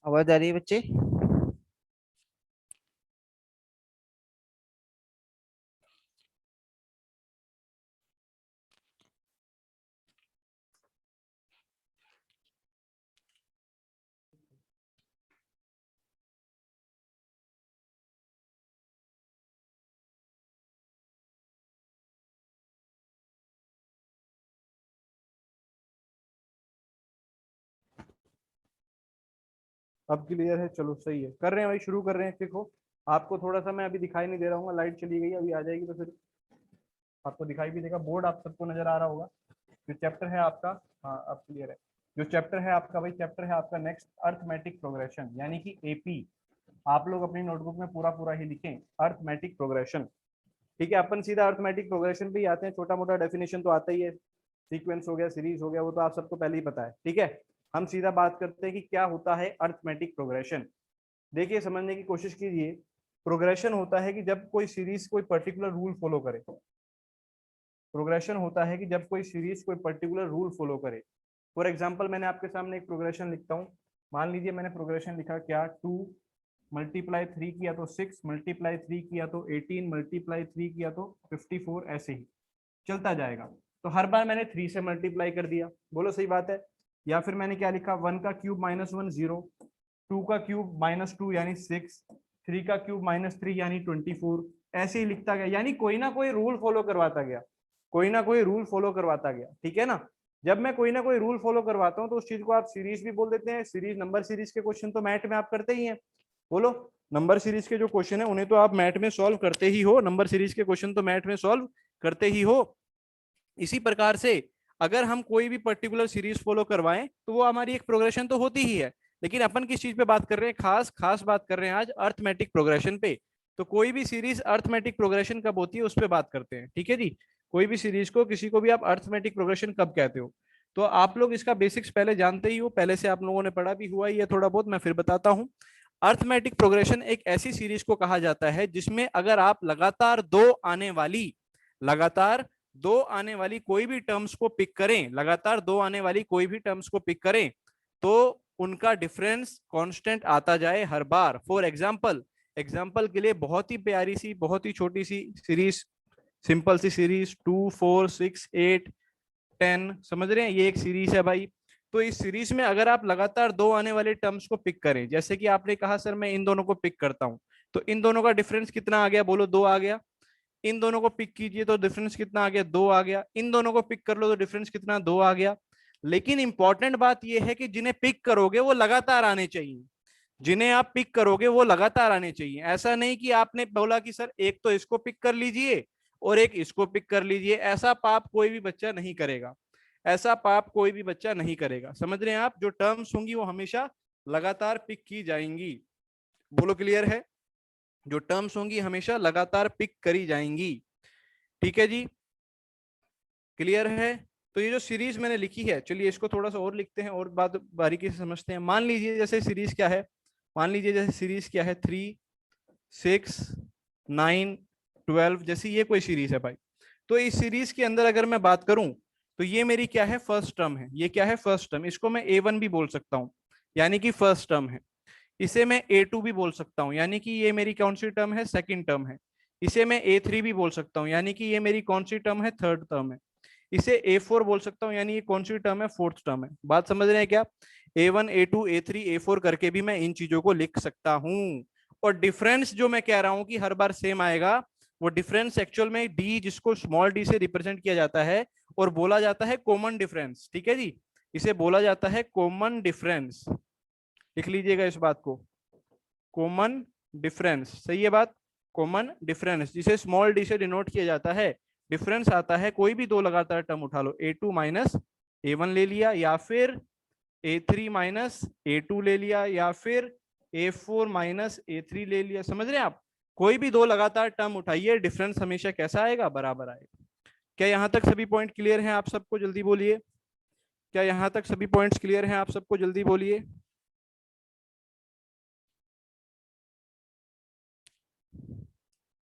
आवाज आ रही है बच्चे? अब क्लियर है? चलो सही है, कर रहे हैं भाई, शुरू कर रहे हैं। देखो आपको थोड़ा सा मैं अभी दिखाई नहीं दे रहा हूँ, लाइट चली गई, अभी आ जाएगी तो फिर आपको दिखाई भी देगा। बोर्ड आप सबको नजर आ रहा होगा। जो चैप्टर है आपका, हाँ अब क्लियर है। जो चैप्टर है आपका, भाई चैप्टर है आपका नेक्स्ट अर्थमेटिक प्रोग्रेशन, यानी कि एपी। आप लोग अपनी नोटबुक में पूरा पूरा ही लिखें, अर्थमेटिक प्रोग्रेशन। ठीक है, अपन सीधा अर्थमेटिक प्रोग्रेशन पे ही आते हैं। छोटा मोटा डेफिनेशन तो आता ही है, सीक्वेंस हो गया, सीरीज हो गया, वो तो आप सबको पहले ही पता है। ठीक है, हम सीधा बात करते हैं कि क्या होता है अर्थमेटिक प्रोग्रेशन। देखिए समझने की कोशिश कीजिए। प्रोग्रेशन होता है कि जब कोई सीरीज कोई पर्टिकुलर रूल फॉलो करे। प्रोग्रेशन होता है कि जब कोई सीरीज कोई पर्टिकुलर रूल फॉलो करे। फॉर एग्जाम्पल मैंने आपके सामने एक प्रोग्रेशन लिखता हूँ। मान लीजिए मैंने प्रोग्रेशन लिखा क्या, 2 मल्टीप्लाई 3 किया तो 6, मल्टीप्लाई 3 किया तो 18, मल्टीप्लाई 3 किया तो 54, ऐसे ही चलता जाएगा। तो हर बार मैंने 3 से मल्टीप्लाई कर दिया, बोलो सही बात है। या फिर मैंने क्या लिखा, 1 का क्यूब -1 0, 2 का क्यूब -2 यानी 6, 3 का क्यूब -3 यानी 24, ऐसे ही लिखता गया। यानी कोई ना कोई रूल फॉलो करवाता गया, कोई ना कोई रूल फॉलो करवाता गया। ठीक है ना। जब मैं कोई ना कोई रूल फॉलो करवाता हूँ तो उस चीज को आप सीरीज भी बोल देते हैं। सीरीज, नंबर सीरीज के क्वेश्चन तो मैथ में आप करते ही हैं। बोलो, नंबर सीरीज के जो क्वेश्चन है उन्हें तो आप मैथ में सॉल्व करते ही हो। नंबर सीरीज के क्वेश्चन तो मैथ में सॉल्व करते ही हो। इसी प्रकार से अगर हम कोई भी पर्टिकुलर सीरीज फॉलो करवाएं तो वो हमारी एक प्रोग्रेशन तो होती ही है। लेकिन अपन किस चीज पे बात कर रहे हैं, खास खास बात कर रहे हैं आज अर्थमेटिक प्रोग्रेशन पे। तो कोई भी सीरीज अर्थमेटिक प्रोग्रेशन कब होती है उस पर बात करते हैं। ठीक है जी। कोई भी सीरीज को, किसी को भी आप अर्थमेटिक प्रोग्रेशन कब कहते हो। तो आप लोग इसका बेसिक्स पहले जानते ही हो, पहले से आप लोगों ने पढ़ा भी हुआ ही है थोड़ा बहुत, मैं फिर बताता हूँ। अर्थमेटिक प्रोग्रेशन एक ऐसी सीरीज को कहा जाता है जिसमें अगर आप लगातार दो आने वाली कोई भी टर्म्स को पिक करें, लगातार दो आने वाली कोई भी टर्म्स को पिक करें, तो उनका डिफरेंस कांस्टेंट आता जाए हर बार। फॉर एग्जांपल, एग्जांपल के लिए बहुत ही प्यारी सी, बहुत ही छोटी सी सीरीज, सिंपल सी सीरीज 2 4 6 8 10, समझ रहे हैं, ये एक सीरीज है भाई। तो इस सीरीज में अगर आप लगातार दो आने वाले टर्म्स को पिक करें, जैसे कि आपने कहा सर मैं इन दोनों को पिक करता हूं, तो इन दोनों का डिफरेंस कितना आ गया, बोलो 2 आ गया। इन दोनों को पिक कीजिए तो डिफरेंस कितना आ गया, 2 आ गया। इन दोनों को पिक कर लो तो डिफरेंस कितना, 2 आ गया। लेकिन इंपॉर्टेंट बात यह है कि जिन्हें पिक करोगे वो लगातार आने चाहिए, जिन्हें आप पिक करोगे वो लगातार आने चाहिए। ऐसा नहीं कि आपने बोला कि सर एक तो इसको पिक कर लीजिए और एक इसको पिक कर लीजिए, ऐसा पाप कोई भी बच्चा नहीं करेगा। ऐसा पाप कोई भी बच्चा नहीं करेगा, समझ रहे हैं आप। जो टर्म्स होंगी वो हमेशा लगातार पिक की जाएंगी। बोलो क्लियर है। जो टर्म्स होंगी हमेशा लगातार पिक करी जाएंगी। ठीक है जी, क्लियर है। तो ये जो सीरीज मैंने लिखी है, चलिए इसको थोड़ा सा और लिखते हैं और बात बारीकी से समझते हैं। मान लीजिए जैसे सीरीज क्या है, मान लीजिए जैसे सीरीज क्या है, 3 6 9 12, जैसी ये कोई सीरीज है भाई। तो इस सीरीज के अंदर अगर मैं बात करूं तो ये मेरी क्या है, फर्स्ट टर्म है। ये क्या है, फर्स्ट टर्म। इसको मैं A1 भी बोल सकता हूं, यानी कि फर्स्ट टर्म है। इसे मैं A2 भी बोल सकता हूं, यानी कि ये मेरी कौन सी टर्म है, सेकंड टर्म है। इसे मैं A3 भी बोल सकता हूं, यानी कि ये मेरी कौन सी टर्म है, थर्ड टर्म है। इसे A4 बोल सकता हूं, यानी ये कौन सी टर्म है, फोर्थ टर्म है। बात समझ रहे हैं क्या। A1 A2 A3 A4 करके भी मैं इन चीजों को लिख सकता हूं। और डिफरेंस जो मैं कह रहा हूं कि हर बार सेम आएगा, वो डिफरेंस एक्चुअल में डी, जिसको स्मॉल डी से रिप्रेजेंट किया जाता है और बोला जाता है कॉमन डिफरेंस। ठीक है जी, इसे बोला जाता है कॉमन डिफरेंस। लिख लीजिएगा इस बात को, कॉमन डिफरेंस। सही है बात, कॉमन डिफरेंस जिसे स्मॉल डी से डिनोट किया जाता है। डिफरेंस आता है, कोई भी दो लगातार टर्म उठा लो, A2 माइनस A1 ले लिया, या फिर A3 माइनस A2 ले लिया, या फिर A4 माइनस A3 ले लिया। समझ रहे हैं आप, कोई भी दो लगातार टर्म उठाइए, डिफरेंस हमेशा कैसा आएगा, बराबर आएगा। क्या यहां तक सभी पॉइंट क्लियर हैं आप सबको, जल्दी बोलिए। क्या यहां तक सभी पॉइंट्स क्लियर हैं आप सबको? जल्दी बोलिए।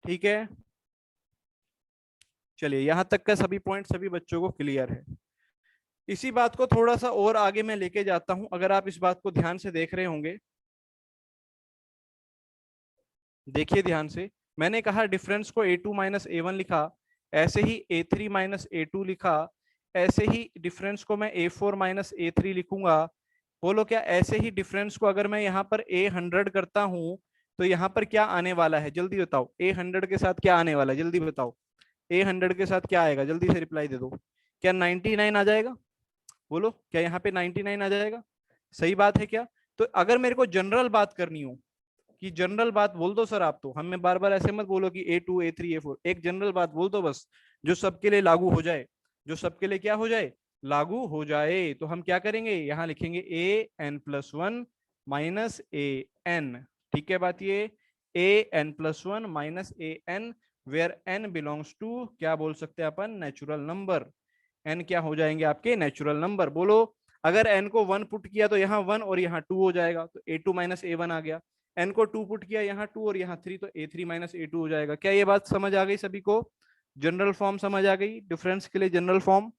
ठीक है, चलिए यहां तक का सभी पॉइंट सभी बच्चों को क्लियर है। इसी बात को थोड़ा सा और आगे मैं लेके जाता हूं। अगर आप इस बात को ध्यान से देख रहे होंगे, देखिए ध्यान से, मैंने कहा डिफरेंस को a2 माइनस ए वन लिखा, ऐसे ही a3 माइनस ए टू लिखा, ऐसे ही डिफरेंस को मैं a4 माइनस ए थ्री लिखूंगा। बोलो क्या ऐसे ही डिफरेंस को अगर मैं यहाँ पर a100 करता हूं तो यहाँ पर क्या आने वाला है? जल्दी बताओ, a100 के साथ क्या आने वाला है? जल्दी बताओ, a100 के साथ क्या आएगा? जल्दी से रिप्लाई दे दो। क्या 99 आ जाएगा? बोलो क्या यहाँ पे 99 आ जाएगा? सही बात है क्या? तो अगर मेरे को जनरल बात करनी हो, कि जनरल बात बोल दो सर, आप तो हमें बार बार ऐसे मत बोलो कि A2 A3 A4, एक जनरल बात बोल दो बस, जो सबके लिए लागू हो जाए, जो सबके लिए क्या हो जाए? लागू हो जाए। तो हम क्या करेंगे, यहां लिखेंगे an+1 माइनस an। ठीक है बात ये, an+1 minus an, where n belongs to क्या बोल सकते हैं अपन? Natural number. n क्या हो जाएंगे आपके? Natural number. बोलो अगर n को 1 पुट किया तो यहाँ 1 और यहाँ 2 हो जाएगा, तो a2 माइनस a1 आ गया। n को 2 पुट किया, यहाँ 2 और यहाँ 3, तो a3 माइनस a2 हो जाएगा। क्या ये बात समझ आ गई सभी को? जनरल फॉर्म समझ आ गई डिफरेंस के लिए? जनरल फॉर्म,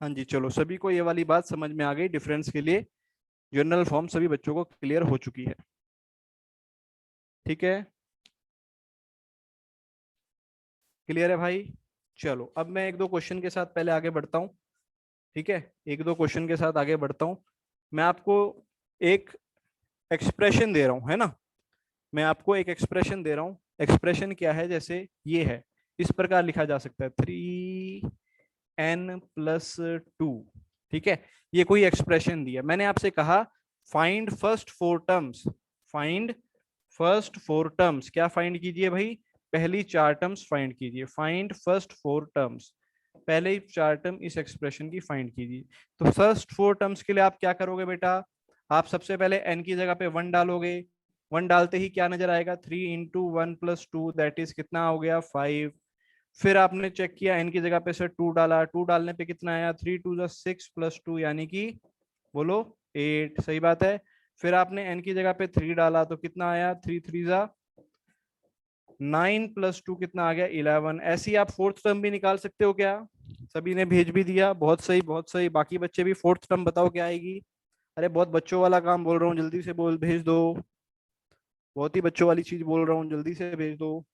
हाँ जी, चलो सभी को ये वाली बात समझ में आ गई। डिफरेंस के लिए जनरल फॉर्म सभी बच्चों को क्लियर हो चुकी है। ठीक है, क्लियर है भाई? चलो अब मैं एक दो क्वेश्चन के साथ पहले आगे बढ़ता हूँ। ठीक है, एक दो क्वेश्चन के साथ आगे बढ़ता हूँ। मैं आपको एक एक्सप्रेशन दे रहा हूँ, है ना? मैं आपको एक एक्सप्रेशन दे रहा हूँ। एक्सप्रेशन क्या है? जैसे ये है, इस प्रकार लिखा जा सकता है 3n+2। ठीक है, ये कोई एक्सप्रेशन दिया, मैंने आपसे कहा find first four terms. Find first four terms, क्या फाइंड कीजिए भाई? पहली चार टर्म्स फाइंड कीजिए। फाइंड फर्स्ट फोर टर्म्स, पहले ही चार टर्म इस एक्सप्रेशन की फाइंड कीजिए। तो फर्स्ट फोर टर्म्स के लिए आप क्या करोगे बेटा? आप सबसे पहले n की जगह पे 1 डालोगे। 1 डालते ही क्या नजर आएगा? 3 × 1 + 2 दैट इज कितना हो गया? 5। फिर आपने चेक किया, n की जगह पे से 2 डाला, 2 डालने पे कितना आया? 3 × 2 = 6 + 2 यानी कि बोलो 8। सही बात है। फिर आपने n की जगह पे 3 डाला तो कितना आया? 3 × 3 = 9 + 2 कितना आ गया? 11। ऐसे ही आप फोर्थ टर्म भी निकाल सकते हो क्या? सभी ने भेज भी दिया, बहुत सही बहुत सही। बाकी बच्चे भी फोर्थ टर्म बताओ क्या आएगी? अरे बहुत बच्चों वाला काम बोल रहा हूँ, जल्दी से बोल, भेज दो। बहुत ही बच्चों वाली चीज बोल रहा हूँ, जल्दी से भेज दो।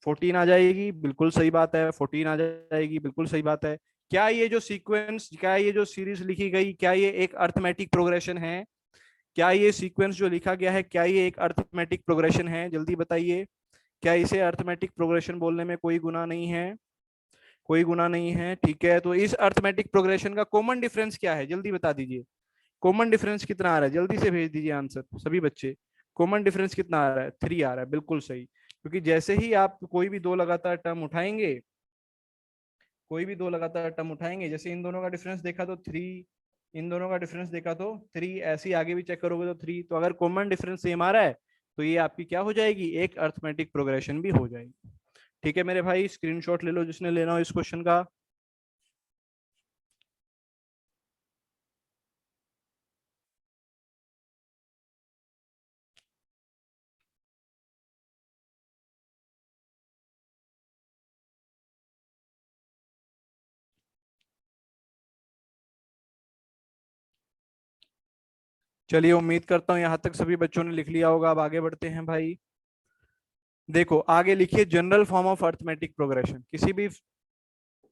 14 आ जाएगी, बिल्कुल सही बात है। 14 आ जाएगी, बिल्कुल सही बात है। क्या ये जो सीक्वेंस, क्या ये जो सीरीज लिखी गई, क्या ये एक अर्थमेटिक प्रोग्रेशन है? क्या ये सीक्वेंस जो लिखा गया है, क्या ये एक अर्थमेटिक प्रोग्रेशन है? जल्दी बताइए, क्या इसे अर्थमेटिक प्रोग्रेशन बोलने में कोई गुनाह नहीं है? कोई गुनाह नहीं है। ठीक है, तो इस अर्थमेटिक प्रोग्रेशन का कॉमन डिफरेंस क्या है? जल्दी बता दीजिए, कॉमन डिफरेंस कितना आ रहा है? जल्दी से भेज दीजिए आंसर सभी बच्चे। कॉमन डिफरेंस कितना आ रहा है? 3 आ रहा है, बिल्कुल सही। क्योंकि जैसे ही आप कोई भी दो लगातार टर्म उठाएंगे, कोई भी दो लगातार टर्म उठाएंगे, जैसे इन दोनों का डिफरेंस देखा तो 3, इन दोनों का डिफरेंस देखा तो 3, ऐसे ही आगे भी चेक करोगे तो 3। तो अगर कॉमन डिफरेंस सेम आ रहा है तो ये आपकी क्या हो जाएगी? एक अर्थमेटिक प्रोग्रेशन भी हो जाएगी। ठीक है मेरे भाई, स्क्रीनशॉट ले लो जिसने लेना हो इस क्वेश्चन का। चलिए, उम्मीद करता हूँ यहाँ तक सभी बच्चों ने लिख लिया होगा। अब आगे बढ़ते हैं भाई। देखो आगे लिखिए, general form of arithmetic progression. किसी भी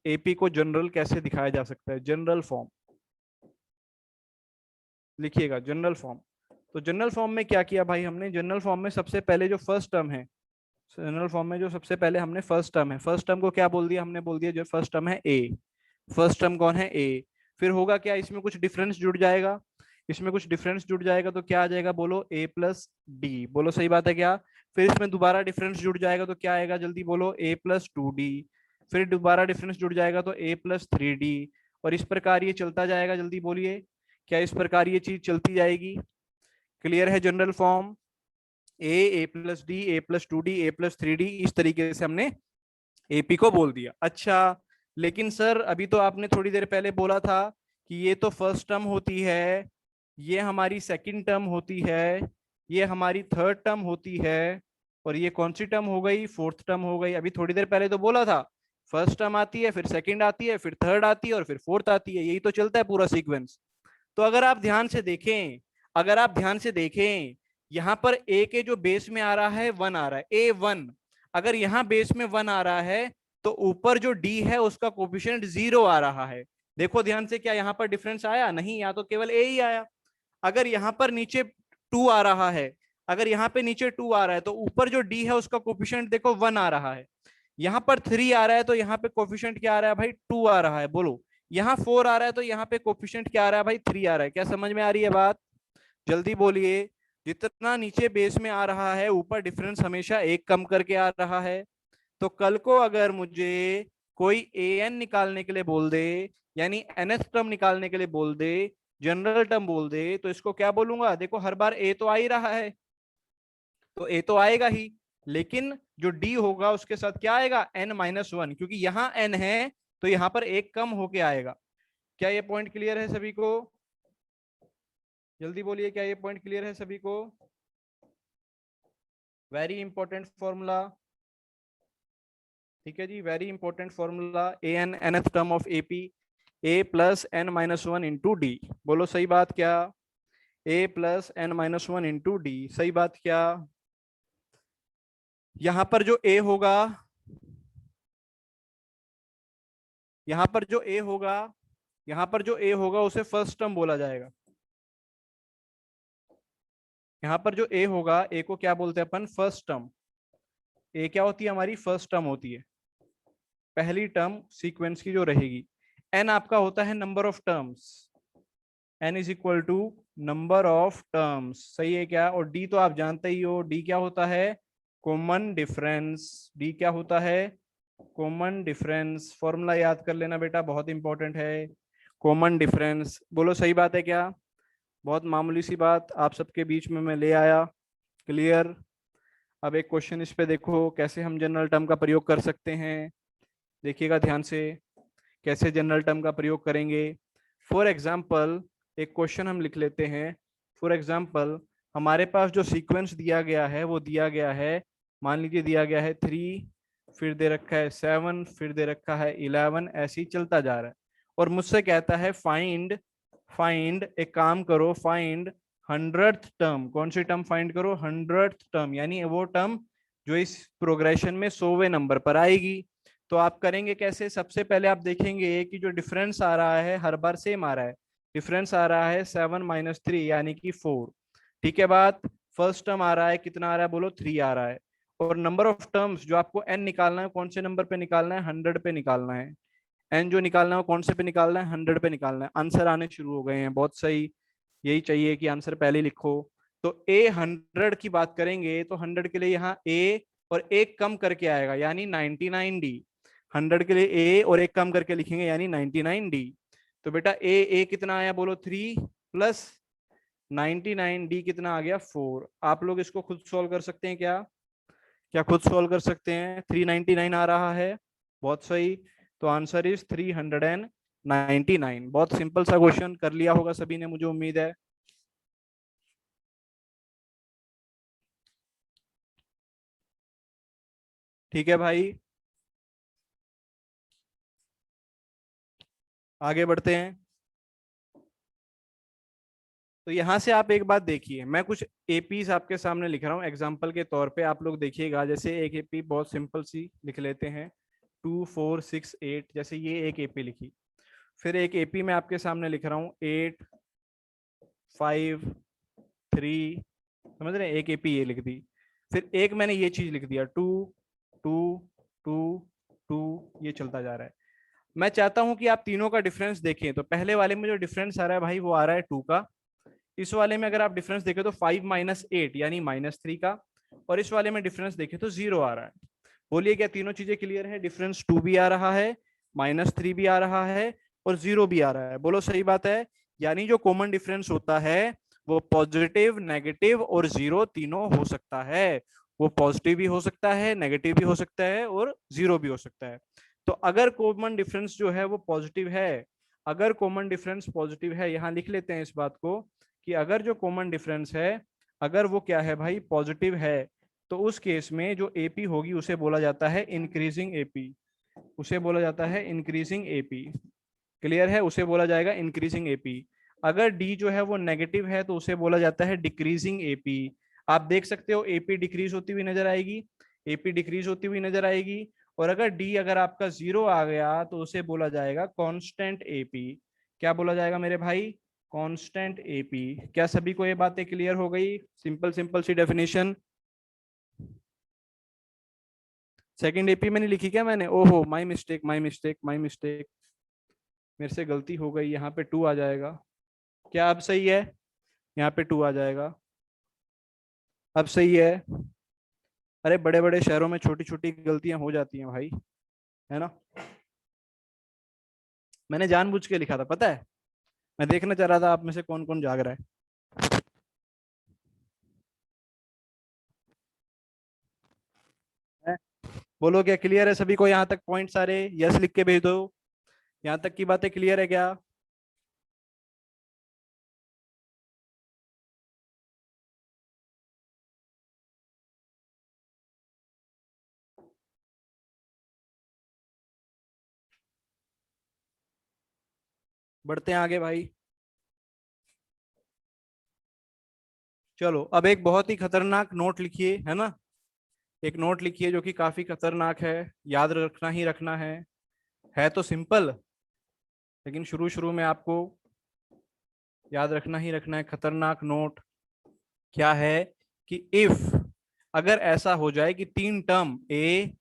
एपी को जनरल कैसे दिखाया जा सकता है? जनरल फॉर्म लिखिएगा, जनरल फॉर्म। तो जनरल फॉर्म में क्या किया भाई हमने? जनरल फॉर्म में सबसे पहले जो फर्स्ट टर्म है, जनरल फॉर्म में जो सबसे पहले हमने फर्स्ट टर्म है, फर्स्ट टर्म को क्या बोल दिया? हमने बोल दिया जो फर्स्ट टर्म है ए। फर्स्ट टर्म कौन है? ए। फिर होगा क्या? इसमें कुछ डिफरेंस जुड़ जाएगा। इसमें कुछ डिफरेंस जुड़ जाएगा तो क्या आ जाएगा? बोलो a+d। बोलो सही बात है क्या? फिर इसमें दोबारा डिफरेंस जुड़ जाएगा तो क्या आएगा? जल्दी बोलो, a+2d। फिर दोबारा डिफरेंस जुड़ जाएगा तो a+3d। और इस प्रकार ये चलता जाएगा। जल्दी बोलिए, क्या इस प्रकार ये चीज चलती जाएगी? क्लियर है? General form a+d a+2d a+3d, इस तरीके से हमने एपी को बोल दिया। अच्छा, लेकिन सर अभी तो आपने थोड़ी देर पहले बोला था कि ये तो फर्स्ट टर्म होती है, ये हमारी सेकंड टर्म होती है, ये हमारी थर्ड टर्म होती है, और ये कौन सी टर्म हो गई, फोर्थ टर्म हो गई। अभी थोड़ी देर पहले तो बोला था फर्स्ट टर्म आती है, फिर सेकंड आती है, फिर थर्ड आती है, और फिर फोर्थ आती है। यही तो चलता है पूरा सीक्वेंस। तो अगर आप ध्यान से देखें, अगर आप ध्यान से देखें, यहाँ पर ए के जो बेस में आ रहा है 1 आ रहा है, A1। अगर यहाँ बेस में 1 आ रहा है तो ऊपर जो डी है उसका कोफिशिएंट 0 आ रहा है। देखो ध्यान से, क्या यहाँ पर डिफरेंस आया? नहीं, यहाँ तो केवल ए ही आया। अगर यहाँ पर नीचे 2 आ रहा है, अगर यहाँ पे नीचे 2 आ रहा है तो ऊपर जो डी है उसका कोफिशिएंट देखो 1 आ रहा है। यहाँ पर 3 आ रहा है तो यहाँ पे कोफिशिएंट क्या आ रहा है भाई? 2 आ रहा है। बोलो, यहाँ 4 आ रहा है तो यहाँ पे कोफिशिएंट क्या आ रहा है भाई? 3 आ रहा है। क्या समझ में आ रही है बात? जल्दी बोलिए। जितना नीचे बेस में आ रहा है ऊपर डिफरेंस हमेशा एक कम करके आ रहा है। तो कल को अगर मुझे कोई an निकालने के लिए बोल दे, यानी nth टर्म निकालने के लिए बोल दे, जनरल टर्म बोल दे, तो इसको क्या बोलूंगा? देखो हर बार a तो आ ही रहा है, तो a तो आएगा ही, लेकिन जो d होगा उसके साथ क्या आएगा? n-1, क्योंकि यहाँ n है तो यहाँ पर एक कम होके आएगा। क्या ये पॉइंट क्लियर है सभी को? जल्दी बोलिए, क्या ये पॉइंट क्लियर है सभी को? Very important formula. ठीक है जी, very important formula. an nth term of ap, a plus n-1 into d. बोलो सही बात क्या? a plus n-1 into D, सही बात क्या? यहां पर जो a होगा, यहां पर जो a होगा, यहां पर जो a होगा उसे फर्स्ट टर्म बोला जाएगा। यहां पर जो a होगा, a को क्या बोलते हैं अपन? First term. a क्या होती है? हमारी फर्स्ट टर्म होती है, पहली टर्म सीक्वेंस की जो रहेगी। n आपका होता है number of terms, n is equal to number of terms, सही है क्या? और d तो आप जानते ही हो, d क्या होता है? Common difference. d क्या होता है? Common difference. फॉर्मूला याद कर लेना बेटा, बहुत इंपॉर्टेंट है। Common difference. बोलो सही बात है क्या? बहुत मामूली सी बात आप सबके बीच में मैं ले आया। क्लियर? अब एक क्वेश्चन इस पे देखो, कैसे हम जनरल टर्म का प्रयोग कर सकते हैं। देखिएगा ध्यान से, कैसे जनरल टर्म का प्रयोग करेंगे। फॉर एग्जाम्पल एक क्वेश्चन हम लिख लेते हैं। फॉर एग्जाम्पल हमारे पास जो सीक्वेंस दिया गया है वो दिया गया है, मान लीजिए दिया गया है 3, फिर दे रखा है 7, फिर दे रखा है 11, ऐसे ही चलता जा रहा है। और मुझसे कहता है फाइंड, फाइंड एक काम करो, फाइंड 100th टर्म। कौन सी टर्म फाइंड करो? 100th टर्म, यानी वो टर्म जो इस प्रोग्रेशन में 100वें नंबर पर आएगी। तो आप करेंगे कैसे? सबसे पहले आप देखेंगे कि जो डिफरेंस आ रहा है हर बार सेम आ रहा है। डिफरेंस आ रहा है 7-3 यानी कि 4। ठीक है बात? फर्स्ट टर्म आ रहा है, कितना आ रहा है? बोलो 3 आ रहा है। और नंबर ऑफ टर्म्स जो आपको n निकालना है, कौन से नंबर पे निकालना है? 100 पे निकालना है। n जो निकालना है वो कौन से पे निकालना है? 100 पे निकालना है। आंसर आने शुरू हो गए हैं, बहुत सही। यही चाहिए कि आंसर पहले लिखो। तो a 100 की बात करेंगे तो 100 के लिए यहाँ a और एक कम करके आएगा, यानी 99d। 100 के लिए a और एक कम करके लिखेंगे, यानी 99d। तो बेटा a कितना आया? बोलो 3 प्लस 99d कितना आ गया? 4। आप लोग इसको खुद सॉल्व कर सकते हैं क्या? क्या खुद सॉल्व कर सकते हैं? 399 आ रहा है, बहुत सही। तो आंसर इज 399। बहुत सिंपल सा क्वेश्चन, कर लिया होगा सभी ने, मुझे उम्मीद है। ठीक है भाई, आगे बढ़ते हैं। तो यहां से आप एक बात देखिए, मैं कुछ एपीज आपके सामने लिख रहा हूँ एग्जाम्पल के तौर पे, आप लोग देखिएगा। जैसे एक एपी बहुत सिंपल सी लिख लेते हैं, 2 4 6 8, जैसे ये एक एपी लिखी। फिर एक एपी मैं आपके सामने लिख रहा हूँ 8 5 3, समझ रहे हैं? एक एपी ये लिख दी। फिर एक मैंने ये चीज लिख दिया 2 2 2 2, ये चलता जा रहा है। मैं चाहता हूं कि आप तीनों का डिफरेंस देखें। तो पहले वाले में जो डिफरेंस आ रहा है भाई वो आ रहा है 2 का। इस वाले में अगर आप डिफरेंस देखें तो 5-8 यानी -3 का। और इस वाले में डिफरेंस देखें तो 0 आ रहा है। बोलिए क्या तीनों चीजें क्लियर है? डिफरेंस 2 भी आ रहा है, -3 भी आ रहा है, और 0 भी आ रहा है। बोलो सही बात है? यानी जो कॉमन डिफरेंस होता है वो पॉजिटिव, नेगेटिव और 0 तीनों हो सकता है। वो पॉजिटिव भी हो सकता है, नेगेटिव भी हो सकता है, और 0 भी हो सकता है। तो अगर कॉमन डिफरेंस जो है वो पॉजिटिव है, अगर कॉमन डिफरेंस पॉजिटिव है, यहां लिख लेते हैं इस बात को कि अगर जो कॉमन डिफरेंस है अगर वो क्या है भाई पॉजिटिव है, तो उस केस में जो एपी होगी उसे बोला जाता है इंक्रीजिंग एपी, उसे बोला जाता है इंक्रीजिंग एपी। क्लियर है, उसे बोला जाएगा इंक्रीजिंग एपी। अगर डी जो है वो नेगेटिव है तो उसे बोला जाता है डिक्रीजिंग एपी। आप देख सकते हो एपी डिक्रीज होती हुई नजर आएगी, एपी डिक्रीज होती हुई नजर आएगी। और अगर डी अगर आपका 0 आ गया तो उसे बोला जाएगा कांस्टेंट एपी। क्या बोला जाएगा मेरे भाई? Constant AP. क्या सभी को ये बातें क्लियर हो गई? सिंपल सिंपल सी डेफिनेशन। सेकंड एपी में नहीं लिखी क्या मैंने? ओहो, my mistake my mistake my mistake, मेरे से गलती हो गई, यहाँ पे 2 आ जाएगा। क्या अब सही है? यहाँ पे 2 आ जाएगा, अब सही है? अरे बड़े बड़े शहरों में छोटी छोटी गलतियां हो जाती हैं भाई, है ना। मैंने जानबूझ के लिखा था, पता है, मैं देखना चाह रहा था आप में से कौन कौन जाग रहा है। बोलो क्या क्लियर है सभी को यहाँ तक? पॉइंट सारे यस लिख के भेज दो। यहाँ तक की बातें क्लियर है क्या? बढ़ते हैं आगे भाई। चलो अब एक बहुत ही खतरनाक नोट लिखिए, है ना। एक नोट लिखिए जो कि काफी खतरनाक है, याद रखना ही रखना है तो सिंपल, लेकिन शुरू शुरू में आपको याद रखना ही रखना है। खतरनाक नोट क्या है कि इफ, अगर ऐसा हो जाए कि तीन term A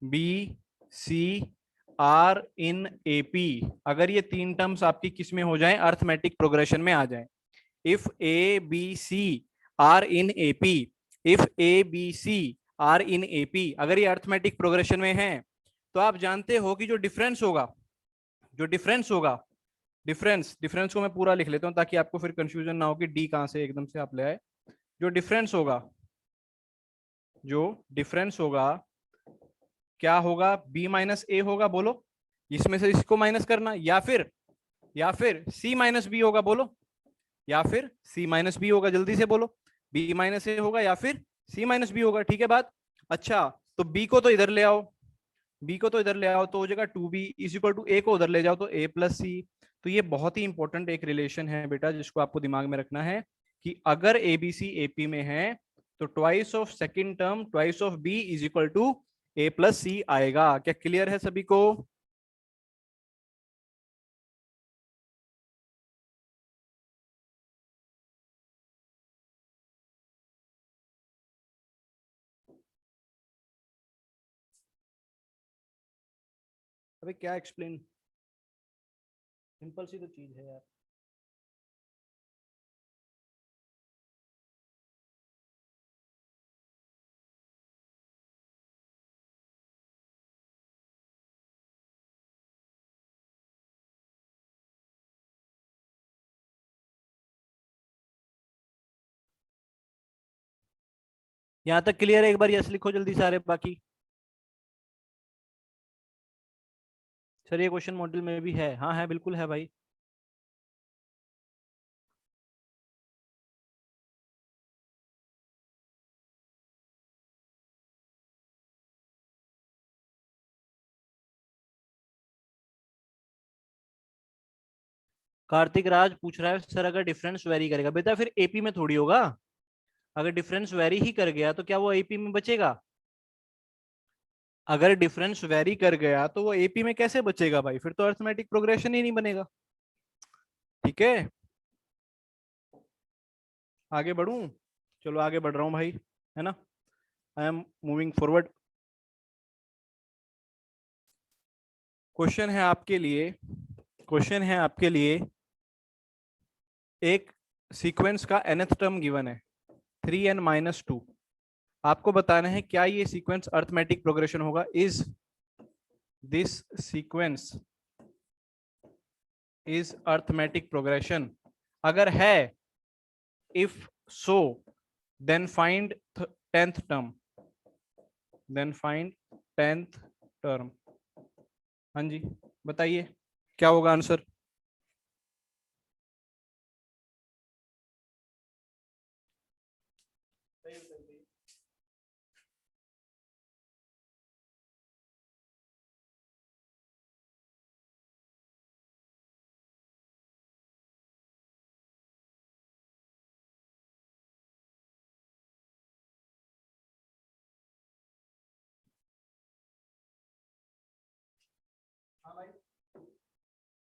B C are in AP, अगर ये तीन टर्म्स आपकी किस में हो जाएं? अर्थमेटिक प्रोग्रेशन में आ जाएं। If A B C are in AP, if A B C are in AP, अगर ये अर्थमेटिक प्रोग्रेशन में है, तो आप जानते हो कि जो डिफरेंस होगा, जो डिफरेंस होगा, डिफरेंस डिफरेंस को मैं पूरा लिख लेता हूं ताकि आपको फिर कंफ्यूजन ना हो कि डी कहां से एकदम से आप ले आए। जो डिफरेंस होगा, जो डिफरेंस होगा, क्या होगा? बी माइनस ए होगा, बोलो। इसमें से इसको माइनस करना, या फिर सी माइनस बी होगा, बोलो। या फिर सी माइनस बी होगा, जल्दी से बोलो। बी माइनस ए होगा या फिर सी माइनस बी होगा, ठीक है बात। अच्छा, तो बी को तो इधर ले आओ, बी को तो इधर ले आओ तो हो जाएगा 2b इज इक्वल टू ए को उधर ले जाओ तो a प्लस सी। तो ये बहुत ही इंपॉर्टेंट एक रिलेशन है बेटा जिसको आपको दिमाग में रखना है कि अगर ए बी सी एपी में है तो twice of second term twice of b is equal to a plus c आएगा। क्या क्लियर है सभी को? अबे क्या एक्सप्लेन, सिंपल सी तो चीज है यार। यहाँ तक क्लियर है? एक बार यस लिखो जल्दी सारे बाकी। सर ये क्वेश्चन मॉड्यूल में भी है? हाँ है, बिल्कुल है भाई। कार्तिक राज पूछ रहा है सर अगर डिफरेंस वेरी करेगा, बेटा फिर एपी में थोड़ी होगा। अगर डिफरेंस वेरी ही कर गया तो क्या वो एपी में बचेगा? अगर डिफरेंस वेरी कर गया तो वो एपी में कैसे बचेगा भाई? फिर तो अर्थमेटिक प्रोग्रेशन ही नहीं बनेगा। ठीक है, आगे बढ़ूं? चलो आगे बढ़ रहा हूं भाई, है ना। I am moving forward. Question है आपके लिए, क्वेश्चन है आपके लिए, एक सीक्वेंस का nth टर्म गिवन है 3n-2। आपको बताना है क्या ये सीक्वेंस अर्थमेटिक प्रोग्रेशन होगा। Is this sequence is arithmetic progression? अगर है, if so, then find 10th term, then find 10th term. हाँ जी, बताइए क्या होगा आंसर।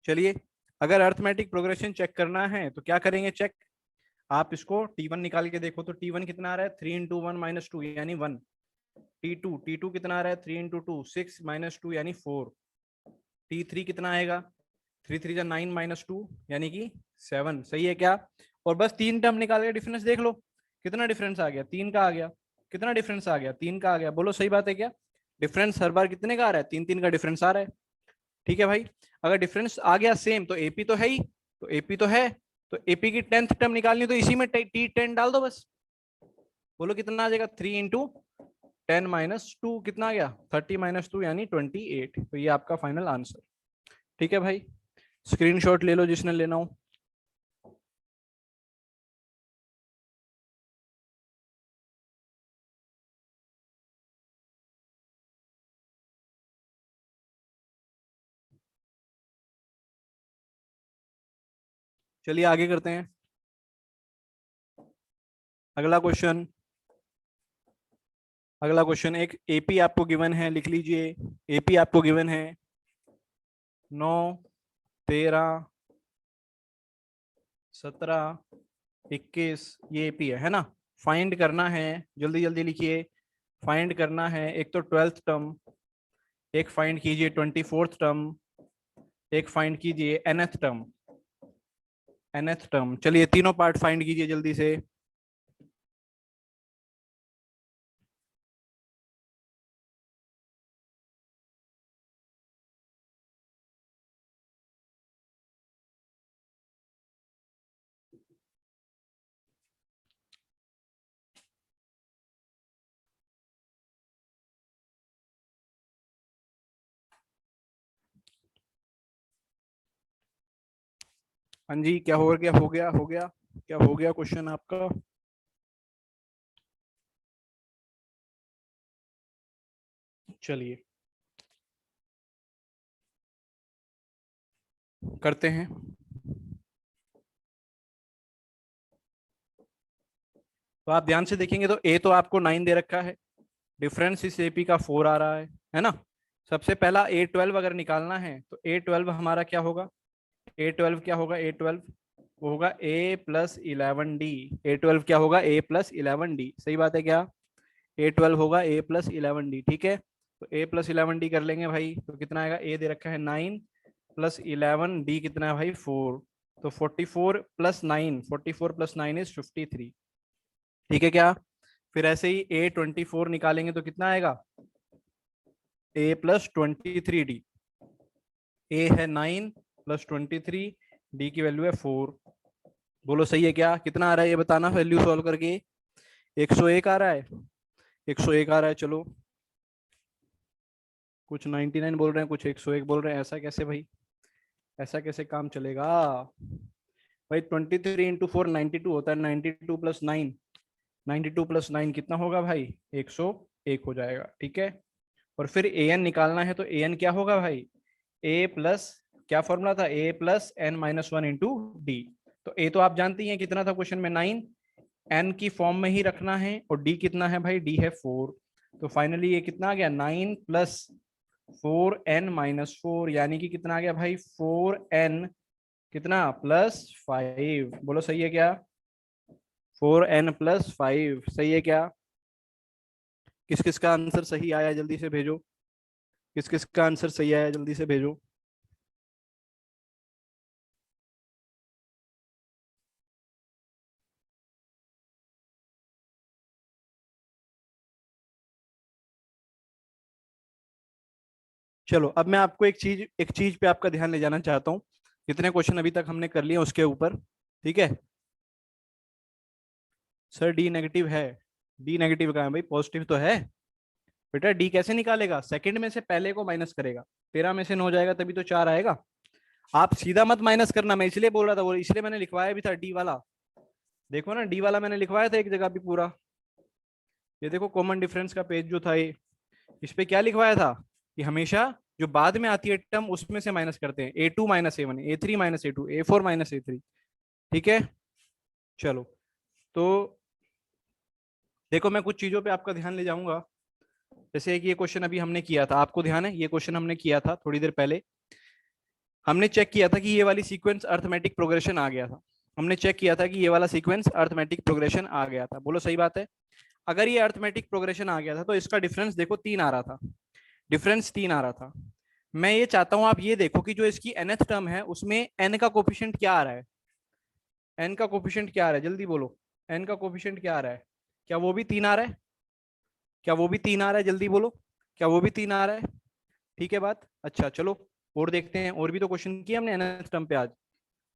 चलिए, अगर अर्थमेटिक प्रोग्रेशन चेक करना है तो क्या करेंगे चेक। आप इसको T1 निकाल के देखो तो T1 कितना आ रहा है, 3 × 1 - 2 यानी 1। T2 कितना आ रहा है, 3 × 2 6 - 2 यानी 4। T3 कितना आएगा, 3 × 3 = 9 - 2 यानी कि 7। सही है क्या। और बस तीन टर्म निकाल के डिफरेंस देख लो, कितना डिफरेंस आ गया, 3 का आ गया। कितना डिफरेंस आ गया, 3 का आ गया। बोलो सही बात है क्या। डिफरेंस हर बार कितने का आ रहा है, 3 3 का डिफरेंस आ रहा है। ठीक है भाई, अगर डिफरेंस आ गया सेम तो एपी तो है ही, तो एपी तो है, तो एपी की 10th टर्म निकालनी तो इसी में T10 डाल दो बस। बोलो कितना आ जाएगा, 3 × 10 - 2 कितना आ गया, 30 - 2 यानी 28। तो ये आपका फाइनल आंसर। ठीक है भाई, स्क्रीनशॉट ले लो जिसने लेना हो। चलिए आगे करते हैं। अगला क्वेश्चन, अगला क्वेश्चन एक एपी आपको गिवन है, लिख लीजिए। एपी आपको गिवन है 9 13 17 21, ये एपी है ना। फाइंड करना है, जल्दी जल्दी लिखिए। फाइंड करना है, एक तो 12th टर्म, एक फाइंड कीजिए 24th टर्म, एक फाइंड कीजिए nth टर्म। nth टर्म, चलिए तीनों पार्ट फाइंड कीजिए जल्दी से। हाँ जी, क्या हो गया, हो गया, हो गया, क्या हो गया क्वेश्चन आपका। चलिए करते हैं। तो आप ध्यान से देखेंगे तो ए तो आपको 9 दे रखा है, डिफरेंस इस एपी का 4 आ रहा है ना। सबसे पहला A12 अगर निकालना है तो A12 हमारा क्या होगा, A12 क्या होगा, A12 वो होगा A+11D। A12 क्या होगा, A+11D। सही बात है क्या, A12 होगा A+11D। ठीक है, तो A+11D कर लेंगे भाई, तो कितना आएगा, A दे रखा है 9 + 11, D कितना है भाई 4। तो 44 + 9, 44 + 9 इज 53। ठीक है क्या। फिर ऐसे ही A24 निकालेंगे तो कितना आएगा, A+23D। ए है 9 + 23, डी की वैल्यू है 4। बोलो सही है क्या, कितना आ रहा है ये बताना वैल्यू सॉल्व करके। 101 आ रहा है, 101 आ रहा है। चलो, कुछ 99 बोल रहे हैं, कुछ 101 बोल रहे हैं, ऐसा कैसे भाई, ऐसा कैसे काम चलेगा भाई। 23 × 4 92 होता है, 92 + 9, 92 + 9 कितना होगा भाई, 101 हो जाएगा। ठीक है, और फिर ए एन निकालना है तो ए एन क्या होगा भाई, ए प्लस, क्या फॉर्मूला था, A+n-1 × D। तो ए तो आप जानती हैं कितना था क्वेश्चन में, 9। एन की फॉर्म में ही रखना है, और डी कितना है भाई, डी है 4। तो फाइनली ये कितना आ गया, 9 + 4n - 4 यानी कि कितना आ गया भाई, 4n कितना +5। बोलो सही है क्या, 4n + 5 सही है क्या। किस किस का आंसर सही आया जल्दी से भेजो, किस किस का आंसर सही आया जल्दी से भेजो। चलो अब मैं आपको एक चीज पे आपका ध्यान ले जाना चाहता हूँ। जितने क्वेश्चन अभी तक हमने कर लिए उसके ऊपर, ठीक है। सर डी नेगेटिव है, डी नेगेटिव कहाँ है भाई, पॉजिटिव तो है। बेटा डी कैसे निकालेगा, सेकंड में से पहले को माइनस करेगा, 13 में से 9 जाएगा तभी तो 4 आएगा। आप सीधा मत माइनस करना, मैं इसलिए बोल रहा था, वो इसलिए मैंने लिखवाया भी था डी वाला। देखो ना डी वाला मैंने लिखवाया था एक जगह भी पूरा। ये देखो कॉमन डिफरेंस का पेज जो था ये, इस पे क्या लिखवाया था कि हमेशा जो बाद में आती है टर्म उसमें से माइनस करते हैं, A2 minus A1, A3 minus A2, A4 minus A3। ठीक है, चलो तो देखो मैं कुछ चीजों पे आपका ध्यान ले जाऊंगा। जैसे कि ये क्वेश्चन अभी हमने किया था, आपको ध्यान है ये क्वेश्चन हमने किया था थोड़ी देर पहले। हमने चेक किया था कि ये वाली सीक्वेंस अर्थमेटिक प्रोग्रेशन आ गया था। हमने चेक किया था कि ये वाला सीक्वेंस अर्थमेटिक प्रोग्रेशन आ गया था। बोलो सही बात है। अगर ये अर्थमेटिक प्रोग्रेशन आ गया था तो इसका डिफरेंस देखो 3 आ रहा था, डिफरेंस 3 आ रहा था। मैं ये चाहता हूं आप ये देखो कि जो इसकी nth टर्म है उसमें n का कोफिशिएंट क्या आ रहा है, n का कोफिशिएंट क्या आ रहा है, जल्दी बोलो, n का कोफिशिएंट क्या आ रहा है। क्या वो भी 3 आ रहा है, क्या वो भी 3 आ रहा है, जल्दी बोलो, क्या वो भी 3 आ रहा है। ठीक है बात, अच्छा चलो और देखते हैं, और भी तो क्वेश्चन किए हमने nth टर्म पे आज,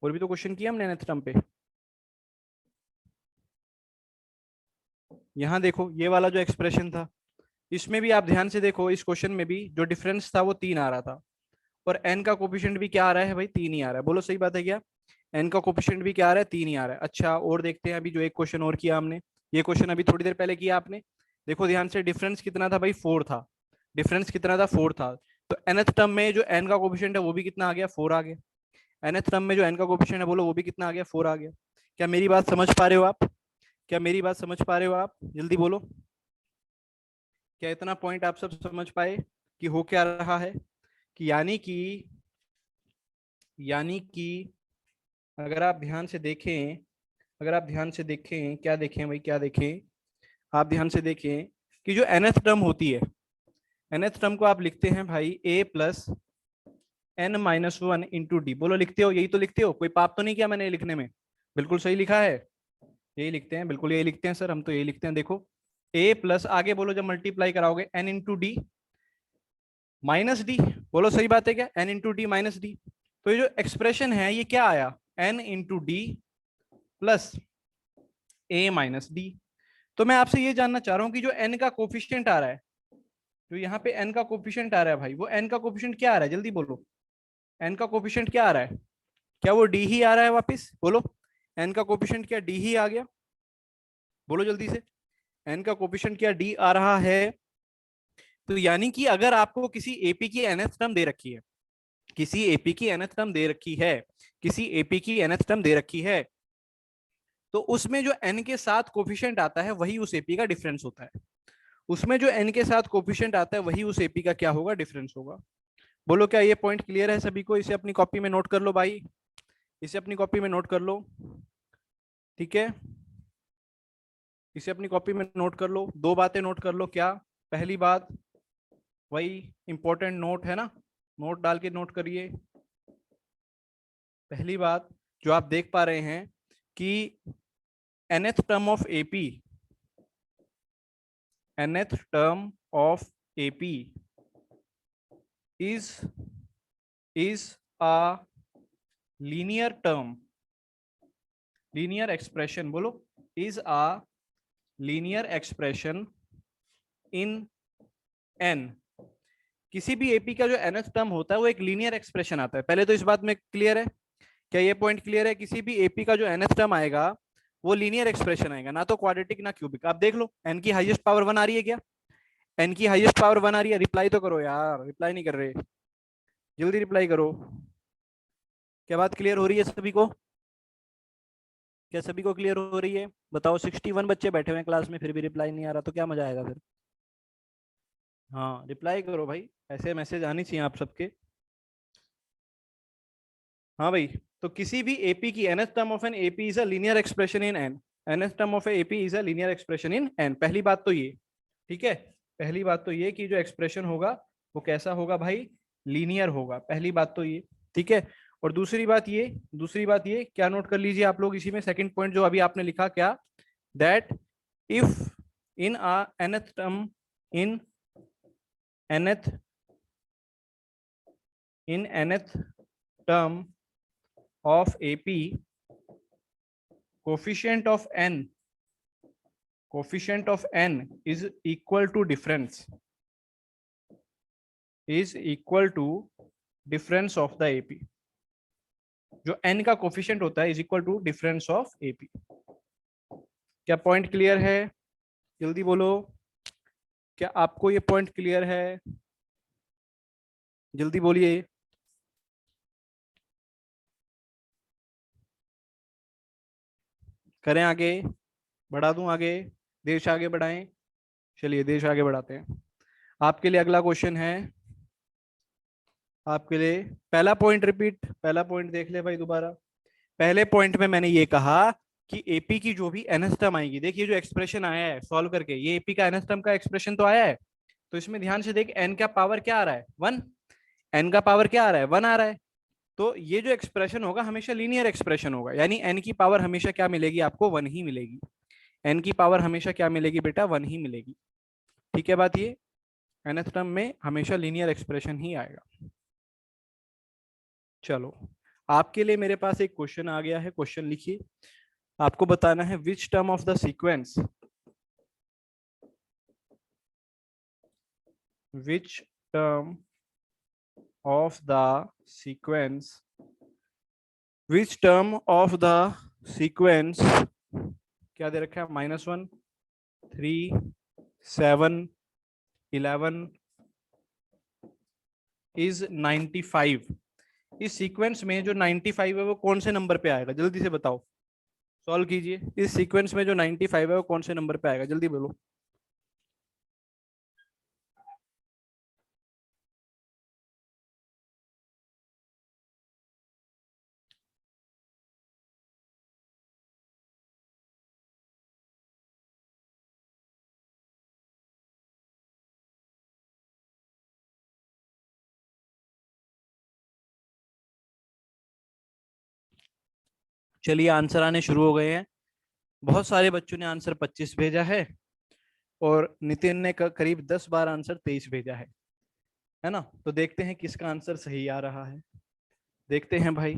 और भी तो क्वेश्चन किए हमने nth टर्म पे। यहाँ देखो ये वाला जो एक्सप्रेशन था, इसमें भी आप ध्यान से देखो, इस क्वेश्चन में भी जो डिफरेंस था वो 3 आ रहा था, और n का कोफिशिएंट भी क्या आ रहा है भाई, 3 ही आ रहा है। बोलो सही बात है क्या, n का कोफिशिएंट भी क्या आ रहा है, 3 ही आ रहा है। अच्छा और देखते हैं अभी जो एक क्वेश्चन और किया हमने, ये क्वेश्चन अभी थोड़ी देर पहले किया आपने, देखो ध्यान से, डिफरेंस कितना था भाई, 4 था, डिफरेंस कितना था, 4 था। तो nth टर्म में जो n का कोफिशिएंट है वो भी कितना आ गया, 4 आ गया। nth टर्म में जो n का कोफिशिएंट है बोलो वो भी कितना आ गया, 4 आ गया। क्या मेरी बात समझ पा रहे हो आप, क्या मेरी बात समझ पा रहे हो आप, जल्दी बोलो, क्या इतना पॉइंट आप सब समझ पाए कि हो क्या रहा है, कि यानी कि अगर आप ध्यान से देखें, अगर आप ध्यान से देखें, क्या देखें भाई, क्या देखें, आप ध्यान से देखें कि जो nth टर्म होती है, nth टर्म को आप लिखते हैं भाई a plus n minus 1 into d. बोलो लिखते हो, यही तो लिखते हो, कोई पाप तो नहीं किया मैंने लिखने में, बिल्कुल सही लिखा है, यही लिखते हैं, बिल्कुल यही लिखते हैं सर, हम तो यही लिखते हैं। देखो a प्लस आगे बोलो जब मल्टीप्लाई कराओगे n into D minus D. बोलो सही बात है क्या, n into D minus D. तो ये जो एक्सप्रेशन है ये क्या आया, n into D plus a minus D. तो मैं आपसे ये जानना चाह रहा हूं कि जो n का कोफिशिएंट आ रहा है, जो यहाँ पे n का कोफिशिएंट आ रहा है भाई, वो n का कोफिशिएंट क्या आ रहा है, जल्दी बोलो, n का कोफिशिएंट क्या आ रहा है, क्या वो d ही आ रहा है, वापस बोलो, n का कोफिशिएंट क्या d ही आ गया, बोलो जल्दी से, n का कोफिशिएंट क्या d आ रहा है। तो यानी कि अगर आपको किसी एपी की nth टर्म दे रखी है, किसी एपी की nth टर्म दे रखी है, किसी एपी की nth टर्म दे रखी है, तो उसमें जो n के साथ कोफिशिएंट आता है वही उस एपी का डिफरेंस होता है, उसमें जो n के साथ कोफिशिएंट आता है वही उस एपी का क्या होगा, डिफरेंस होगा। बोलो क्या ये पॉइंट क्लियर है सभी को, इसे अपनी कॉपी में नोट कर लो भाई, इसे अपनी कॉपी में नोट कर लो, ठीक है, इसे अपनी कॉपी में नोट कर लो। दो बातें नोट कर लो, क्या, पहली बात वही इंपॉर्टेंट नोट है ना, नोट डाल के नोट करिए। पहली बात जो आप देख पा रहे हैं कि nth term of AP, nth term of AP is a linear term, linear expression, बोलो, is a linear expression in n। किसी भी एपी का जो nth टर्म होता है वो एक लीनियर एक्सप्रेशन आता है, पहले तो इस बात में क्लियर है, क्या ये पॉइंट क्लियर है, किसी भी एपी का जो nth टर्म आएगा वो लीनियर एक्सप्रेशन आएगा, ना तो क्वाड्रेटिक ना क्यूबिक। आप देख लो n की हाईएस्ट पावर 1 आ रही है क्या, n की हाईएस्ट पावर 1 आ रही है, रिप्लाई तो करो यार, रिप्लाई नहीं कर रहे, जल्दी रिप्लाई करो। क्या बात क्लियर हो रही है सभी को, क्या सभी को क्लियर हो रही है, बताओ। 61 बच्चे बैठे हुए हैं क्लास में फिर भी रिप्लाई नहीं आ रहा, तो क्या मजा आएगा फिर। हाँ रिप्लाई करो भाई, ऐसे मैसेज आनी चाहिए आप सबके। हाँ भाई, तो किसी भी एपी की nth term of an AP is a linear expression in an, nth term of AP is a linear expression in an. पहली बात तो ये, ठीक है, पहली बात तो ये कि जो एक्सप्रेशन होगा वो कैसा होगा भाई, लीनियर होगा, पहली बात तो ये, ठीक है। और दूसरी बात ये, दूसरी बात ये क्या नोट कर लीजिए आप लोग इसी में, सेकंड पॉइंट जो अभी आपने लिखा, क्या, that if in a nth term, in nth, in nth term of AP, coefficient of n, coefficient of n is equal to difference, is equal to difference of the AP. जो n का coefficient होता है is equal to difference of AP. क्या point clear है? जल्दी बोलो, क्या आपको ये पॉइंट क्लियर है? जल्दी बोलिए। करें आगे, बढ़ा दूं आगे, देश आगे बढ़ाएं? चलिए देश आगे बढ़ाते हैं। आपके लिए अगला क्वेश्चन है, आपके लिए पहला पॉइंट रिपीट, पहला पॉइंट देख ले भाई दोबारा। पहले पॉइंट में मैंने ये कहा कि एपी की जो भी एनएस टर्म आएगी, देखिए जो एक्सप्रेशन आया है सॉल्व करके, ये एपी का एनएस टर्म का एक्सप्रेशन तो आया है। तो इसमें ध्यान से देख, एन का पावर क्या आ रहा है? 1। एन का पावर क्या आ रहा है? 1 आ रहा है। तो ये जो एक्सप्रेशन होगा हमेशा लीनियर एक्सप्रेशन होगा, यानी एन की पावर हमेशा क्या मिलेगी आपको? 1 ही मिलेगी। एन की पावर हमेशा क्या मिलेगी बेटा? 1 ही मिलेगी। ठीक है बात ये, nth टर्म में हमेशा लीनियर एक्सप्रेशन ही आएगा। चलो, आपके लिए मेरे पास एक क्वेश्चन आ गया है, क्वेश्चन लिखिए। आपको बताना है which term of the sequence, which term of the sequence, which term of the sequence, क्या दे रखा है? -1, 3, 7, 11 इज 95। इस सीक्वेंस में जो 95 है वो कौन से नंबर पे आएगा? जल्दी से बताओ, सॉल्व कीजिए। इस सीक्वेंस में जो 95 है वो कौन से नंबर पे आएगा? जल्दी बोलो। चलिए आंसर आने शुरू हो गए हैं। बहुत सारे बच्चों ने आंसर 25 भेजा है, और नितिन ने करीब 10 बार आंसर 23 भेजा है ना? तो देखते हैं किसका आंसर सही आ रहा है, देखते हैं भाई।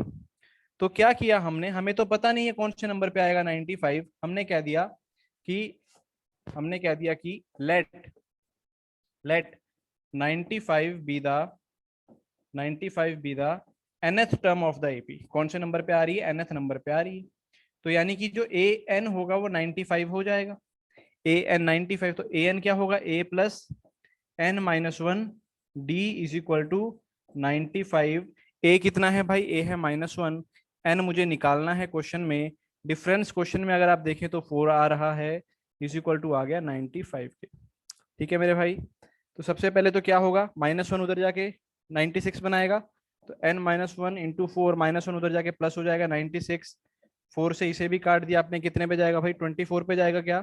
तो क्या किया हमने, हमें तो पता नहीं है कौन से नंबर पे आएगा 95। हमने क्या दिया कि, हमने क्या दिया कि let 95 be the 95 be the nth term of the AP. कौन से नंबर पे आ रही है? nth नंबर पे आ रही है। तो यानी कि जो ए एन होगा वो 95 हो जाएगा। ए एन 95, तो ए एन क्या होगा? A plus n minus 1 d is equal to 95। A कितना है भाई? ए है -1। एन मुझे निकालना है क्वेश्चन में, डिफरेंस क्वेश्चन में अगर आप देखें तो 4 आ रहा है, इज इक्वल टू आ गया 95 के। ठीक है मेरे भाई। तो सबसे पहले तो क्या होगा, -1 उधर जाके 96 बनाएगा, तो n -1 इंटू 4, -1 उधर जाके प्लस हो जाएगा 96। 4 से इसे भी काट दिया आपने, कितने पे जाएगा भाई? 24 पे जाएगा क्या?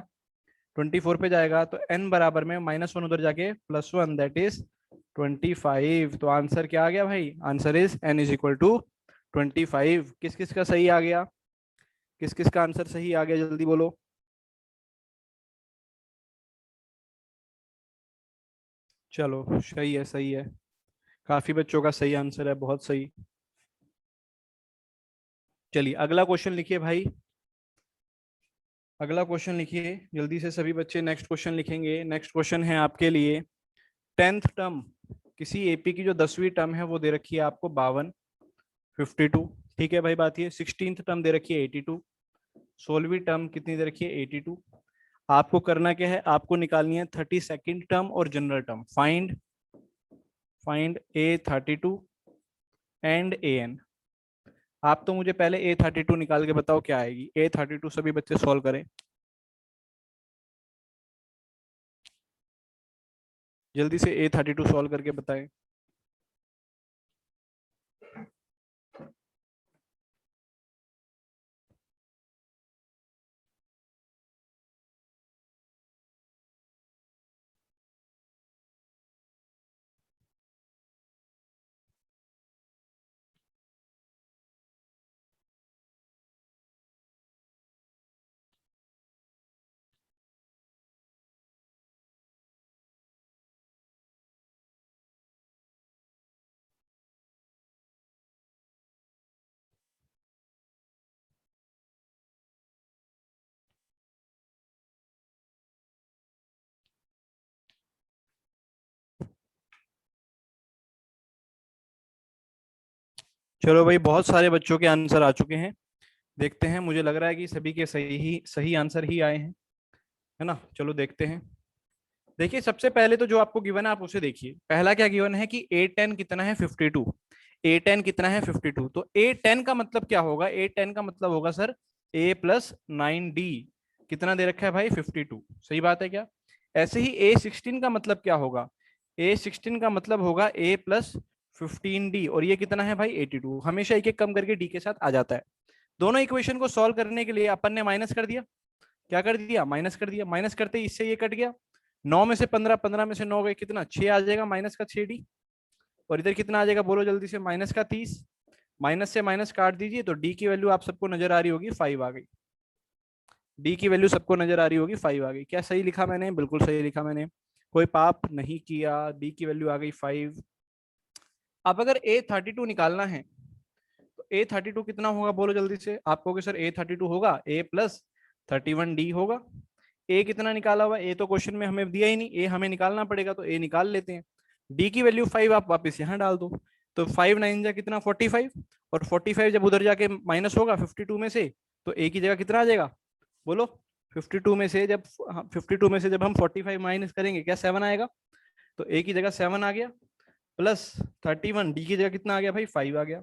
24 पे जाएगा, तो n बराबर में -1 उधर जाके +1, दैट इज 25। तो आंसर क्या आ गया भाई? Answer is n is equal to 25। किस किस का सही आ गया? किस किस का आंसर सही आ गया? जल्दी बोलो। चलो सही है, सही है। काफी बच्चों का सही आंसर है, बहुत सही। चलिए अगला क्वेश्चन लिखिए भाई, अगला क्वेश्चन लिखिए जल्दी से। सभी बच्चे नेक्स्ट क्वेश्चन लिखेंगे। नेक्स्ट क्वेश्चन है आपके लिए, 10th टर्म, किसी एपी की जो 10वीं टर्म है वो दे रखी है आपको 52, 52। ठीक है भाई बात ये। 16th टर्म दे रखी है 82। 16वीं टर्म कितनी दे रखी है? 82। आपको करना क्या है, आपको निकालनी है 32nd टर्म और general term. Find find A32 and AN। आप तो मुझे पहले A32 निकाल के बताओ क्या आएगी। A32 सभी बच्चे सॉल्व करें, जल्दी से A32 सॉल्व करके बताएं। चलो भाई, बहुत सारे बच्चों के आंसर आ चुके हैं। देखते हैं, मुझे लग रहा है कि सभी के सही सही आंसर ही आए हैं, है ना। चलो देखते हैं। देखिए, सबसे पहले तो जो आपको गिवन है आप उसे देखिए। पहला क्या गिवन है कि A10 कितना है 52। A10 कितना है 52, तो A10 का मतलब क्या होगा? A10 का मतलब होगा सर A+9D। कितना दे रखा है भाई? 52। सही बात है क्या? ऐसे ही A16 का मतलब क्या होगा? A16 का मतलब होगा A+15D, और ये कितना है भाई? 82। हमेशा एक एक कम करके D के साथ आ जाता है। दोनों इक्वेशन को सॉल्व करने के लिए अपन ने माइनस कर दिया। क्या कर दिया? माइनस कर दिया। माइनस करते ही इससे ये कट गया। 9 में से 15, 15 में से 9 गए, कितना? 6 आ जाएगा, माइनस का 6D। और इधर कितना आ जाएगा बोलो जल्दी से? माइनस का 30। माइनस से माइनस काट दीजिए तो डी की वैल्यू आप सबको नजर आ रही होगी 5 आ गई। डी की वैल्यू सबको नजर आ रही होगी 5 आ गई। क्या सही लिखा मैंने? बिल्कुल सही लिखा मैंने, कोई पाप नहीं किया। डी की वैल्यू आ गई 5। अब अगर A32 निकालना है तो A32 कितना होगा बोलो जल्दी से? आप कहोगे सर A32 होगा A+31D होगा। ए कितना निकाला हुआ? ए तो क्वेश्चन में हमें दिया ही नहीं, ए हमें निकालना पड़ेगा, तो ए निकाल लेते हैं। डी की वैल्यू 5 आप वापस यहाँ डाल दो, तो 5 9 जा कितना? 45। और 45 जब उधर जाके माइनस होगा 52 में से, तो ए की जगह कितना आ जाएगा बोलो? 52 में से जब 52 में से जब हम 45 माइनस करेंगे, क्या 7 आएगा? तो ए की जगह 7 आ गया, प्लस 31। डी की जगह कितना आ गया भाई? 5 आ गया।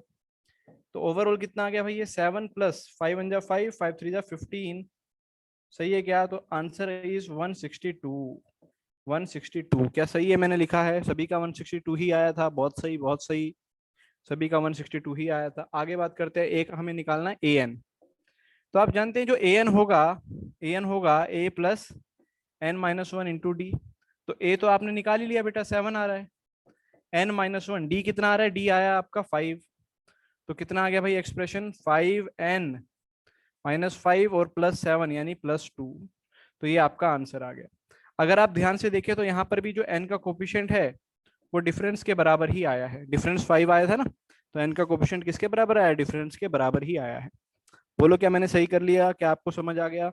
तो ओवरऑल कितना आ गया भाई? ये 7 प्लस 5 1 जा 5, 5 3 जा 15। सही है क्या? तो आंसर इज 162। 162 क्या सही है? मैंने लिखा है सभी का 162 ही आया था। बहुत सही, बहुत सही, सभी का 162 ही आया था। आगे बात करते हैं, एक हमें निकालना है an। तो आप जानते हैं जो an होगा A+n-1 × d। तो a तो आपने निकाल ही लिया बेटा, 7 आ रहा है। n-1 d कितना आ रहा है? d आया आपका 5। तो कितना आ गया भाई एक्सप्रेशन? 5n-5 और +7 यानी +2। तो ये आपका आंसर आ गया। अगर आप ध्यान से देखें तो यहाँ पर भी जो n का कोफिशिएंट है वो डिफरेंस के बराबर ही आया है। डिफरेंस 5 आया था ना, तो n का कोफिशिएंट किसके बराबर आया? डिफरेंस के बराबर ही आया है। बोलो क्या मैंने सही कर लिया? क्या आपको समझ आ गया?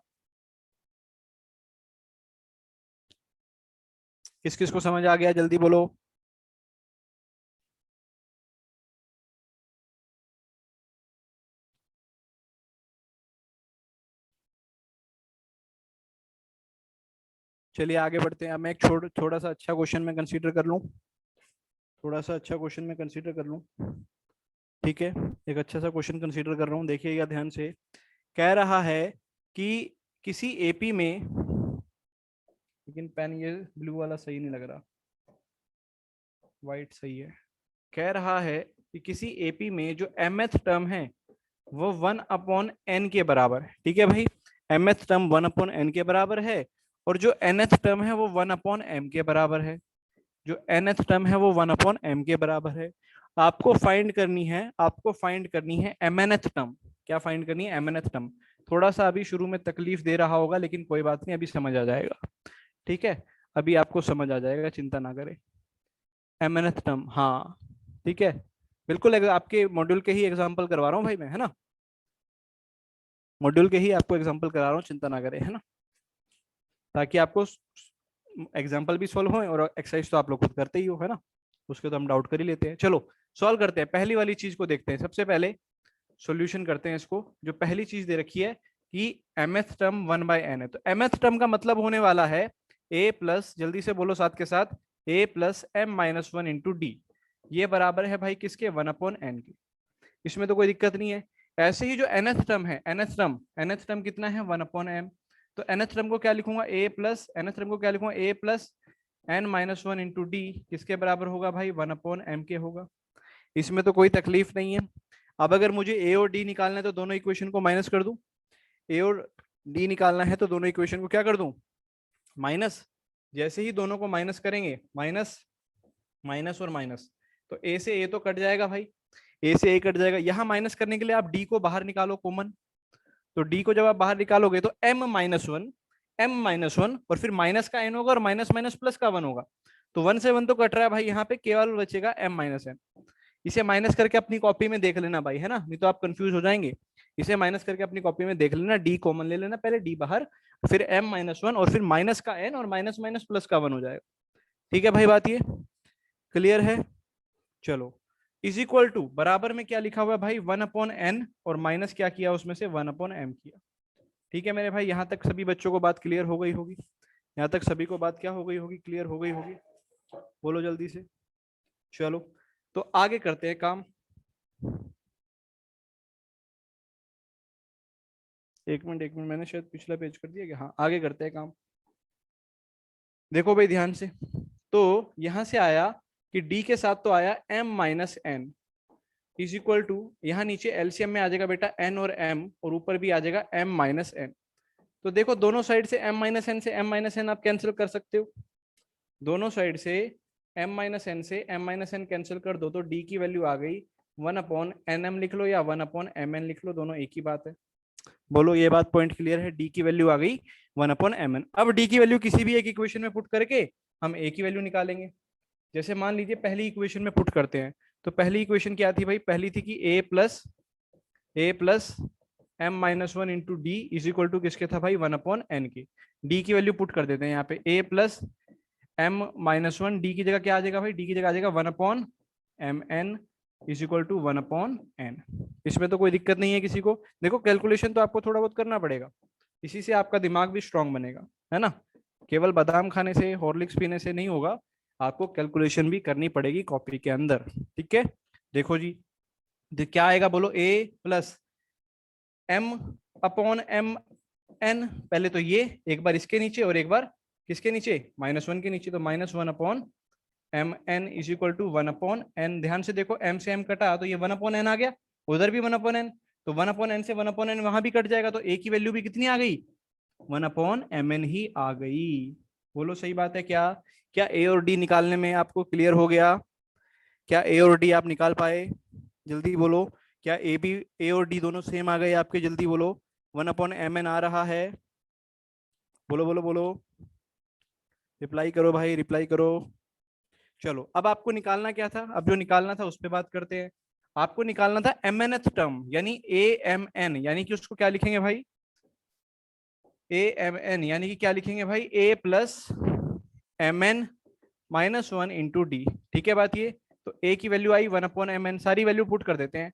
किस किस को समझ आ गया जल्दी बोलो। चलिए आगे बढ़ते हैं। अब मैं एक थोड़ा सा अच्छा क्वेश्चन में कंसीडर कर लूँ। थोड़ा सा अच्छा क्वेश्चन में कंसीडर कर लूँ, ठीक है। एक अच्छा सा क्वेश्चन कंसीडर कर रहा हूँ, देखिएगा ध्यान से। कह रहा है कि किसी एपी में, लेकिन पेन ये ब्लू वाला सही नहीं लग रहा, वाइट सही है। कह रहा है कि किसी एपी में जो mth टर्म है वो 1/n के बराबर है, ठीक है भाई। mth टर्म 1/n के बराबर है, और जो nth टर्म है वो 1/m के बराबर है। जो nth टर्म है वो 1/m के बराबर है। आपको फाइंड करनी है mnth टर्म। क्या फाइंड करनी है? mnth term. थोड़ा सा अभी शुरू में तकलीफ दे रहा होगा, लेकिन कोई बात नहीं, अभी समझ आ जाएगा, ठीक है। अभी आपको समझ आ जाएगा, चिंता ना करें। mnth टर्म, हाँ ठीक है। बिल्कुल आपके मॉड्यूल के ही एग्जाम्पल करवा रहा हूँ भाई मैं, है ना। मॉड्यूल के ही आपको एग्जाम्पल करा रहा हूँ, चिंता ना करें, है ना। ताकि आपको एग्जाम्पल भी सॉल्व हो, और एक्सरसाइज तो आप लोग खुद करते ही हो, है ना। उसके तो हम डाउट कर ही लेते हैं। चलो सॉल्व करते हैं। पहली वाली चीज को देखते हैं सबसे पहले, सॉल्यूशन करते हैं इसको। जो पहली चीज दे रखी है कि mth टर्म 1/n है, तो mth टर्म का मतलब होने वाला है a प्लस, जल्दी से बोलो साथ के साथ, a+m-1 × d। ये बराबर है भाई किसके? 1/n के। इसमें तो कोई दिक्कत नहीं है। ऐसे ही जो nth टर्म है, nth टर्म कितना है? 1/m। तो nth टर्म को क्या लिखूंगा? nth टर्म को क्या लिखूंगा? a+n-1 × d किसके बराबर होगा भाई? 1/m के होगा। इसमें तो कोई तकलीफ नहीं है। अब अगर मुझे ए और डी निकालना है तो दोनों इक्वेशन को माइनस कर दूं। ए और डी निकालना है तो दोनों इक्वेशन को क्या कर दूं? माइनस। जैसे ही दोनों को माइनस करेंगे, माइनस माइनस और माइनस, तो ए से ए तो कट जाएगा भाई, ए से ए कट जाएगा। यहां माइनस करने के लिए आप डी को बाहर निकालो कॉमन। तो डी को जब आप बाहर निकालोगे तो m-1 और फिर माइनस का n होगा, और माइनस माइनस प्लस का 1 होगा। तो 1 से 1 तो कट रहा है भाई, यहाँ पे केवल बचेगा m-n। इसे माइनस करके अपनी कॉपी में देख लेना भाई, है ना, नहीं तो आप कंफ्यूज हो जाएंगे। इसे माइनस करके अपनी कॉपी में देख लेना, डी कॉमन ले लेना, पहले डी बाहर, फिर m-1 और फिर माइनस का n और माइनस माइनस प्लस का 1 हो जाएगा। ठीक है भाई, बात ये क्लियर है? चलो इज इक्वल टू बराबर में क्या लिखा हुआ है भाई 1/n और माइनस क्या किया उसमें से 1/m किया। ठीक है मेरे भाई, यहाँ तक सभी बच्चों को बात क्लियर हो गई होगी, यहाँ तक सभी को बात क्या हो गई होगी, क्लियर हो गई होगी, बोलो जल्दी से। चलो तो आगे करते हैं काम। एक मिनट मैंने शायद पिछला पेज कर दिया क्या? हाँ आगे करते हैं काम। देखो भाई ध्यान से, तो यहां से आया कि d के साथ तो आया m-n इज इक्वल टू, यहाँ नीचे एलसीएम में आ जाएगा बेटा n और m और ऊपर भी आ जाएगा m-n। तो देखो दोनों साइड से m-n से m-n आप कैंसिल कर सकते हो, दोनों साइड से m-n से m-n कैंसिल कर दो तो d की वैल्यू आ गई 1/nm लिख लो या 1/mn लिख लो, दोनों एक ही बात है। बोलो ये बात पॉइंट क्लियर है, डी की वैल्यू आ गई 1/mn। अब डी की वैल्यू किसी भी एक इक्वेशन में पुट करके हम ए की वैल्यू निकालेंगे। जैसे मान लीजिए पहली इक्वेशन में पुट करते हैं, तो पहली इक्वेशन क्या थी भाई, पहली थी कि a plus m-1 into D is equal to किसके था भाई 1/n की। डी की वैल्यू पुट कर देते हैं यहाँ पे a प्लस m-1, डी की जगह क्या आ जाएगा भाई, डी की जगह आ जाएगा 1/mn is equal to 1/n। इसमें तो कोई दिक्कत नहीं है किसी को। देखो कैलकुलेशन तो आपको थोड़ा बहुत करना पड़ेगा, इसी से आपका दिमाग भी स्ट्रांग बनेगा, है ना। केवल बादाम खाने से हॉर्लिक्स पीने से नहीं होगा, आपको कैलकुलेशन भी करनी पड़ेगी कॉपी के अंदर। ठीक है देखो जी, क्या आएगा बोलो, a प्लस m/m(n), पहले तो ये एक बार इसके नीचे और एक बार किसके नीचे, -1 के नीचे, तो -1/mn is equal to 1/n। ध्यान से देखो m से m कटा तो ये 1/n आ गया, उधर भी 1/n, तो 1/n से 1/n वहां भी कट जाएगा, तो a की वैल्यू भी कितनी आ गई 1/mn ही आ गई। बोलो सही बात है क्या? क्या a और d निकालने में आपको क्लियर हो गया? क्या a और d आप निकाल पाए? जल्दी बोलो, क्या a और d दोनों सेम आ गए आपके? जल्दी बोलो, 1/mn आ रहा है, बोलो बोलो बोलो, रिप्लाई करो भाई, रिप्लाई करो। चलो अब आपको निकालना क्या था, अब जो निकालना था उस पर बात करते हैं। आपको निकालना था mnth टर्म यानी amn, यानी कि उसको क्या लिखेंगे भाई, amn यानी कि क्या लिखेंगे भाई, a plus mn-1 into D. ठीक है बात ये, तो a की वैल्यू आई 1/mn, सारी वैल्यू पुट कर देते हैं,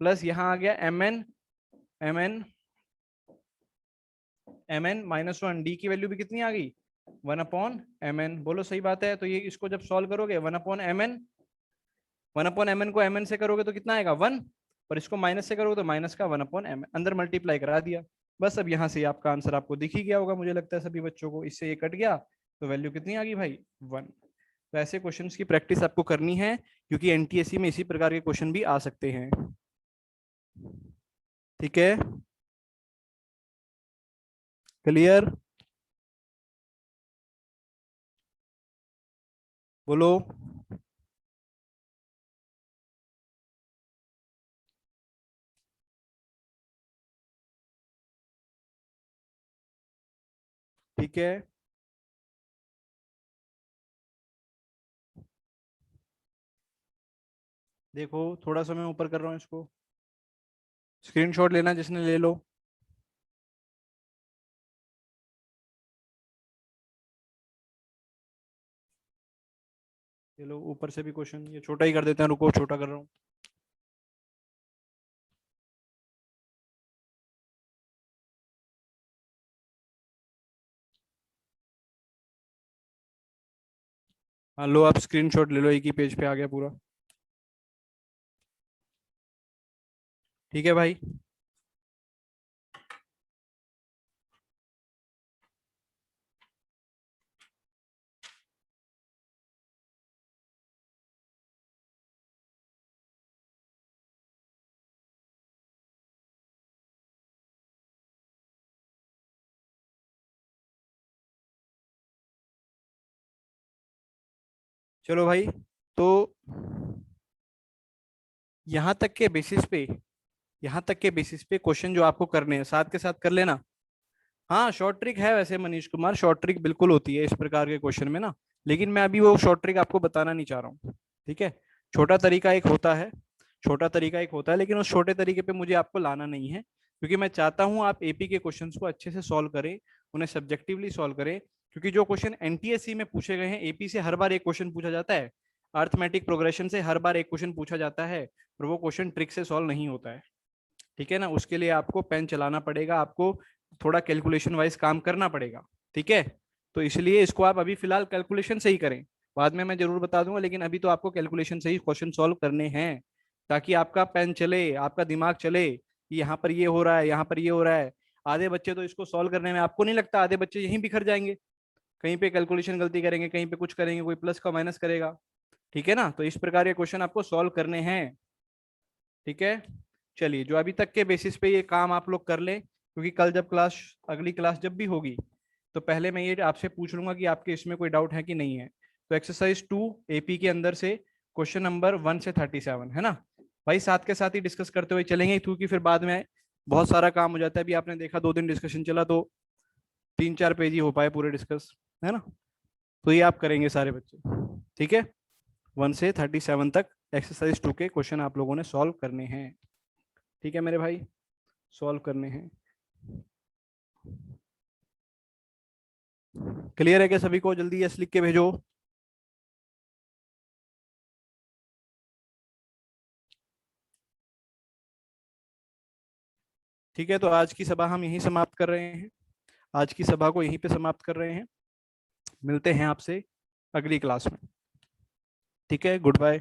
प्लस यहाँ आ गया mn-1, डी की वैल्यू भी कितनी आ गई 1/mn। बोलो सही बात है, तो ये इसको जब सॉल्व करोगे 1/mn को mn से करोगे तो कितना आएगा 1, और इसको माइनस से करोगे तो माइनस का 1/mn, अंदर मल्टीप्लाई करा दिया बस। अब यहाँ से आपका आंसर आपको दिख ही गया होगा मुझे लगता है सभी बच्चों को, इससे ये कट गया तो वैल्यू कितनी आ गई भाई 1। तो ऐसे क्वेश्चंस की प्रैक्टिस आपको करनी है, क्योंकि एनटीएससी में इसी प्रकार के क्वेश्चन भी आ सकते हैं। ठीक है क्लियर, बोलो। ठीक है देखो थोड़ा सा मैं ऊपर कर रहा हूँ इसको, स्क्रीनशॉट लेना जिसने ले लो। चलो ऊपर से भी क्वेश्चन, ये छोटा ही कर देते हैं, रुको छोटा कर रहा हूँ। हाँ लो आप स्क्रीनशॉट ले लो, एक ही पेज पे आ गया पूरा। ठीक है भाई, चलो भाई, तो यहाँ तक के बेसिस पे, यहाँ तक के बेसिस पे क्वेश्चन जो आपको करने हैं साथ के साथ कर लेना। हाँ शॉर्ट ट्रिक है वैसे मनीष कुमार, शॉर्ट ट्रिक बिल्कुल होती है इस प्रकार के क्वेश्चन में ना, लेकिन मैं अभी वो शॉर्ट ट्रिक आपको बताना नहीं चाह रहा हूँ। ठीक है, छोटा तरीका एक होता है, छोटा तरीका एक होता है, लेकिन उस छोटे तरीके पे मुझे आपको लाना नहीं है, क्योंकि मैं चाहता हूँ आप एपी के क्वेश्चंस को अच्छे से सॉल्व करें, उन्हें सब्जेक्टिवली सॉल्व करें, क्योंकि जो क्वेश्चन एनटीएससी में पूछे गए हैं, एपी से हर बार एक क्वेश्चन पूछा जाता है। अर्थमेटिक प्रोग्रेशन से हर बार एक क्वेश्चन पूछा जाता है और वो क्वेश्चन ट्रिक से सॉल्व नहीं होता है, ठीक है ना। उसके लिए आपको पेन चलाना पड़ेगा, आपको थोड़ा कैलकुलेशन वाइज काम करना पड़ेगा, ठीक है। तो इसलिए इसको आप अभी फिलहाल कैलकुलेशन से ही करें, बाद में मैं जरूर बता दूंगा, लेकिन अभी तो आपको कैलकुलेशन से ही क्वेश्चन सॉल्व करने हैं, ताकि आपका पेन चले, आपका दिमाग चले कि यहाँ पर ये हो रहा है, यहाँ पर ये हो रहा है। आधे बच्चे तो इसको सॉल्व करने में, आपको नहीं लगता आधे बच्चे यहीं बिखर जाएंगे, कहीं पे कैलकुलेशन गलती करेंगे, कहीं पे कुछ करेंगे, कोई प्लस का माइनस करेगा, ठीक है ना। तो इस प्रकार के क्वेश्चन आपको सॉल्व करने हैं, ठीक है। चलिए, जो अभी तक के बेसिस पे ये काम आप लोग कर लें, क्योंकि कल जब क्लास, अगली क्लास जब भी होगी, तो पहले मैं ये आपसे पूछ लूंगा कि आपके इसमें कोई डाउट है कि नहीं है। तो एक्सरसाइज 2 एपी के अंदर से क्वेश्चन नंबर 1 से 37 है ना भाई, साथ के साथ ही डिस्कस करते हुए चलेंगे, क्योंकि फिर बाद में बहुत सारा काम हो जाता है। अभी आपने देखा 2 दिन डिस्कशन चला तो 3-4 पेज ही हो पाए पूरे डिस्कस, है ना। तो ये आप करेंगे सारे बच्चे, ठीक है। 1 से 37 तक एक्सरसाइज 2 के क्वेश्चन आप लोगों ने सॉल्व करने हैं, ठीक है मेरे भाई, सॉल्व करने हैं। क्लियर है क्या सभी को? जल्दी यस लिख के भेजो। ठीक है, तो आज की सभा हम यहीं समाप्त कर रहे हैं, आज की सभा को यहीं पे समाप्त कर रहे हैं। मिलते हैं आपसे अगली क्लास में, ठीक है। Good bye.